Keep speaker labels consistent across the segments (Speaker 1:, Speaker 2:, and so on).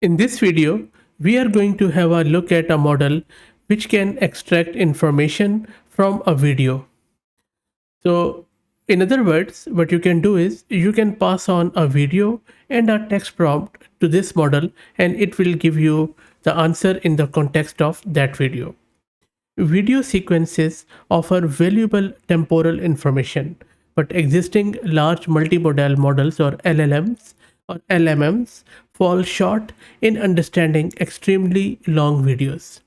Speaker 1: In this video, we are going to have a look at a model which can extract information from a video. So in other words, what you can do is you can pass on a video and a text prompt to this model and it will give you the answer in the context of that video. Video sequences offer valuable temporal information, but existing large multimodal models or LMMs fall short in understanding extremely long videos.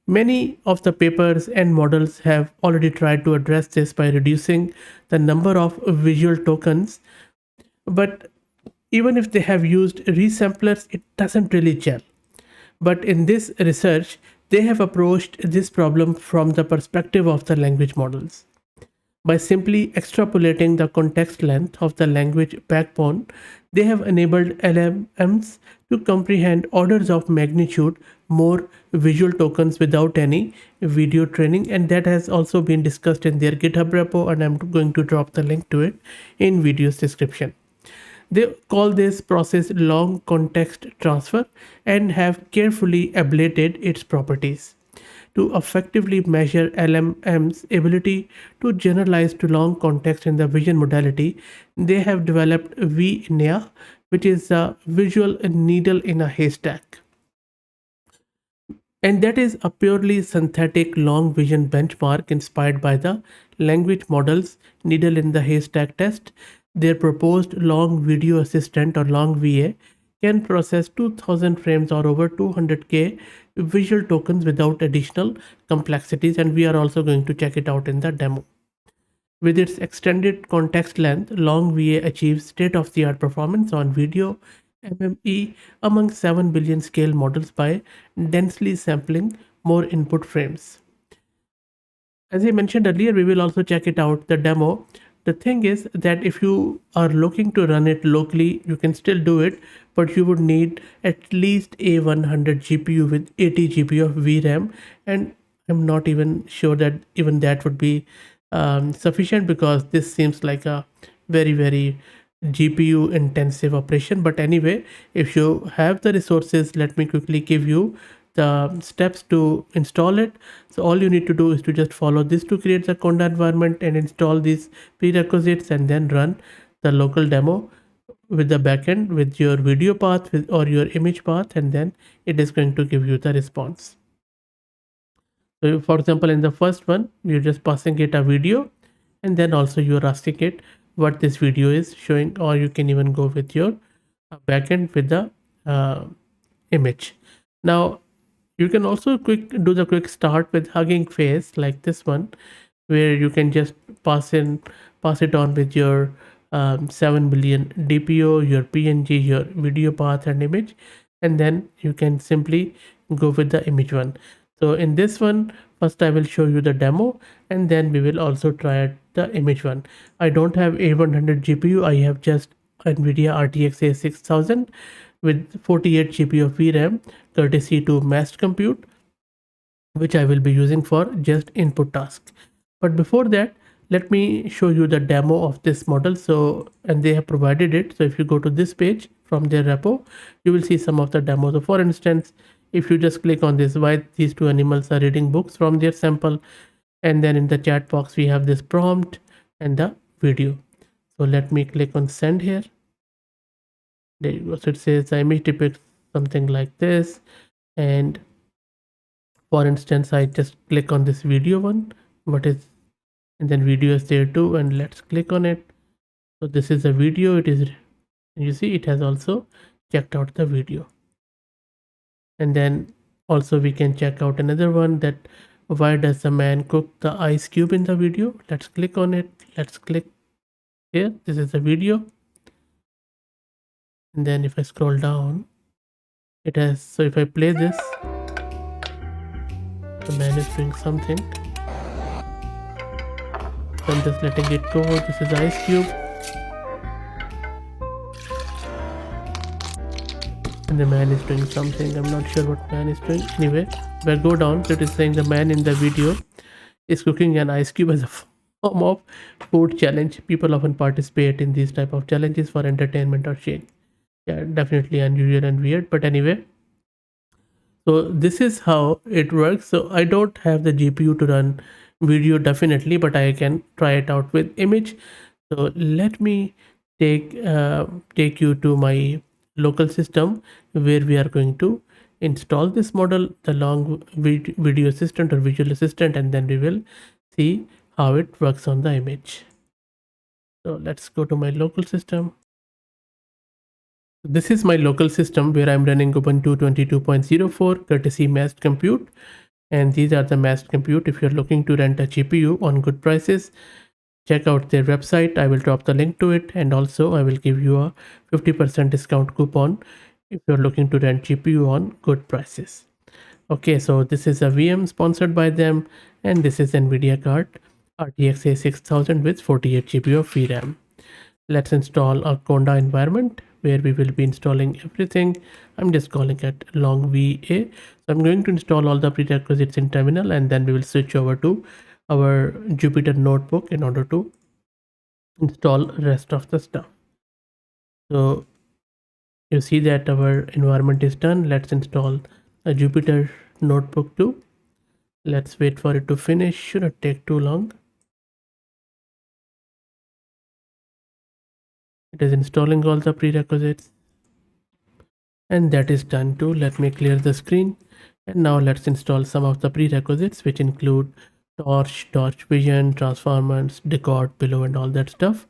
Speaker 1: Many of the papers and models have already tried to address this by reducing the number of visual tokens, but even if they have used resamplers, it doesn't really gel. But in this research, they have approached this problem from the perspective of the language models. By simply extrapolating the context length of the language backbone, they have enabled LLMs to comprehend orders of magnitude more visual tokens without any video training, and that has also been discussed in their GitHub repo, and I'm going to drop the link to it in video's description. They call this process long context transfer and have carefully ablated its properties. To effectively measure LMM's ability to generalize to long context in the vision modality, they have developed VNIA, which is a visual needle in a haystack. And that is a purely synthetic long vision benchmark inspired by the language model's needle in the haystack test. Their proposed long video assistant or LongVA can process 2000 frames or over 200k visual tokens without additional complexities, and we are also going to check it out in the demo. With its extended context length, LongVA achieves state-of-the-art performance on video MME among 7 billion scale models by densely sampling more input frames. As I mentioned earlier, we will also check it out, the demo. The thing is that if you are looking to run it locally, you can still do it, but you would need at least A100 GPU with 80 GB of VRAM, and I'm not even sure that even that would be sufficient, because this seems like a very GPU intensive operation. But anyway, if you have the resources, let me quickly give you the steps to install it. So all you need to do is to just follow this to create the Conda environment and install these prerequisites, and then run the local demo with the backend with your video path or your image path, and then it is going to give you the response. So for example, in the first one, you're just passing it a video, and then also you're asking it what this video is showing, or you can even go with your backend with the image. Now you can also do the quick start with Hugging Face like this one, where you can just pass it on with your 7 billion DPO, your PNG, your video path and image, and then you can simply go with the image one. So in this one, first I will show you the demo, and then we will also try the image one. I don't have A100 GPU, I have just NVIDIA RTX A6000 with 48 GB of VRAM, courtesy to massed compute, which I will be using for just input task. But before that, let me show you the demo of this model. So, and they have provided it. So if you go to this page from their repo, you will see some of the demos. So for instance, if you just click on this, why these two animals are reading books from their sample, and then in the chat box we have this prompt and the video. So let me click on send here. There you go. So it says the image depicts something like this, and for instance, I just click on this video one, and then video is there too, and let's click on it. So this is a video. It is, you see, it has also checked out the video. And then also we can check out another one, that why does the man cook the ice cube in the video. Let's click on it. Let's click here. This is the video. And then if I scroll down, it has, so if I play this, the man is doing something. So I'm just letting it go. This is ice cube, and the man is doing something. I'm not sure what man is doing. Anyway, if I go down, so it is saying the man in the video is cooking an ice cube as a form of food challenge. People often participate in these type of challenges for entertainment or change. Yeah, definitely unusual and weird, but anyway, So this is how it works. So I don't have the GPU to run video definitely, but I can try it out with image. So let me take you to my local system where we are going to install this model, the long video assistant or visual assistant, and then we will see how it works on the image. So let's go to my local system. This is my local system where I'm running Ubuntu 22.04 courtesy massed compute, and these are the massed compute. If you're looking to rent a GPU on good prices, check out their website. I will drop the link to it, and also I will give you a 50% discount coupon if you're looking to rent GPU on good prices. Okay, so this is a VM sponsored by them, and this is NVIDIA card RTX A6000 with 48 GB of VRAM. Let's install our Conda environment where we will be installing everything. I'm just calling it LongVA. So I'm going to install all the prerequisites in terminal, and then we will switch over to our Jupyter notebook in order to install rest of the stuff. So you see that our environment is done. Let's install a Jupyter notebook too. Let's wait for it to finish. Shouldn't take too long. It is installing all the prerequisites, and that is done too. Let me clear the screen, and now let's install some of the prerequisites, which include torch vision, transformers, decode, pillow, and all that stuff.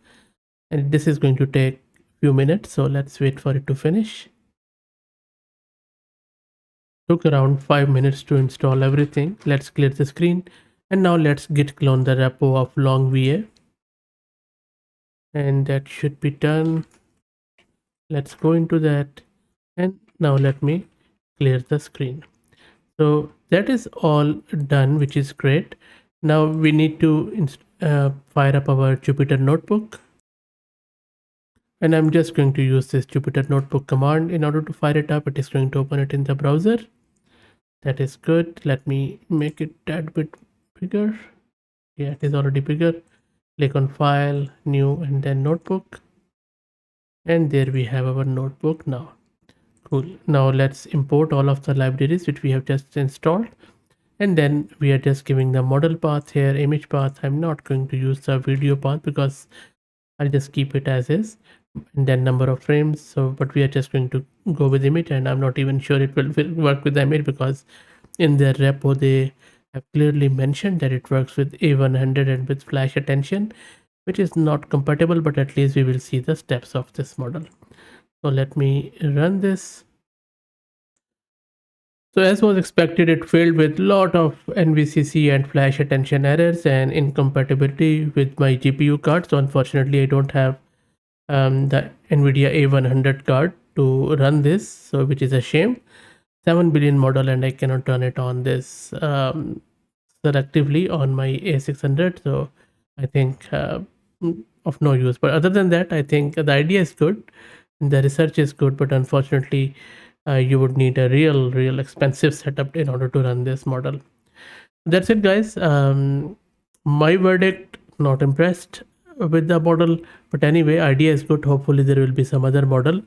Speaker 1: And this is going to take few minutes, so let's wait for it to finish. Took around 5 minutes to install everything. Let's clear the screen, and now let's git clone the repo of LongVA, and that should be done. Let's go into that, and now let me clear the screen. So that is all done, which is great. Now we need to fire up our Jupyter notebook, and I'm just going to use this Jupyter notebook command in order to fire it up. It is going to open it in the browser. That is good. Let me make it a bit bigger. Yeah, it is already bigger. Click on file, new, and then notebook, and there we have our notebook now. Cool. Now let's import all of the libraries which we have just installed, and then we are just giving the model path here, image path. I'm not going to use the video path because I'll just keep it as is, and then number of frames. So but we are just going to go with image, and I'm not even sure it will work with the image because in their repo they have clearly mentioned that it works with A100 and with flash attention, which is not compatible, but at least we will see the steps of this model. So let me run this. So as was expected, it failed with lot of NVCC and flash attention errors and incompatibility with my GPU card. So unfortunately, I don't have the NVIDIA A100 card to run this, so which is a shame. 7 billion model, and I cannot run it on this selectively on my A600. So I think of no use. But other than that, I think the idea is good, the research is good, but unfortunately you would need a real expensive setup in order to run this model. That's it, guys. My verdict, not impressed with the model, but anyway, idea is good. Hopefully there will be some other model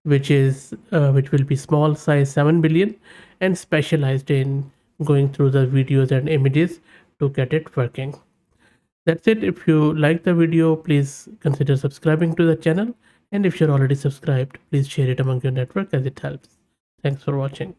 Speaker 1: which will be small size 7 billion and specialized in going through the videos and images to get it working. That's it. If you like the video, please consider subscribing to the channel, and if you're already subscribed, please share it among your network as it helps. Thanks for watching.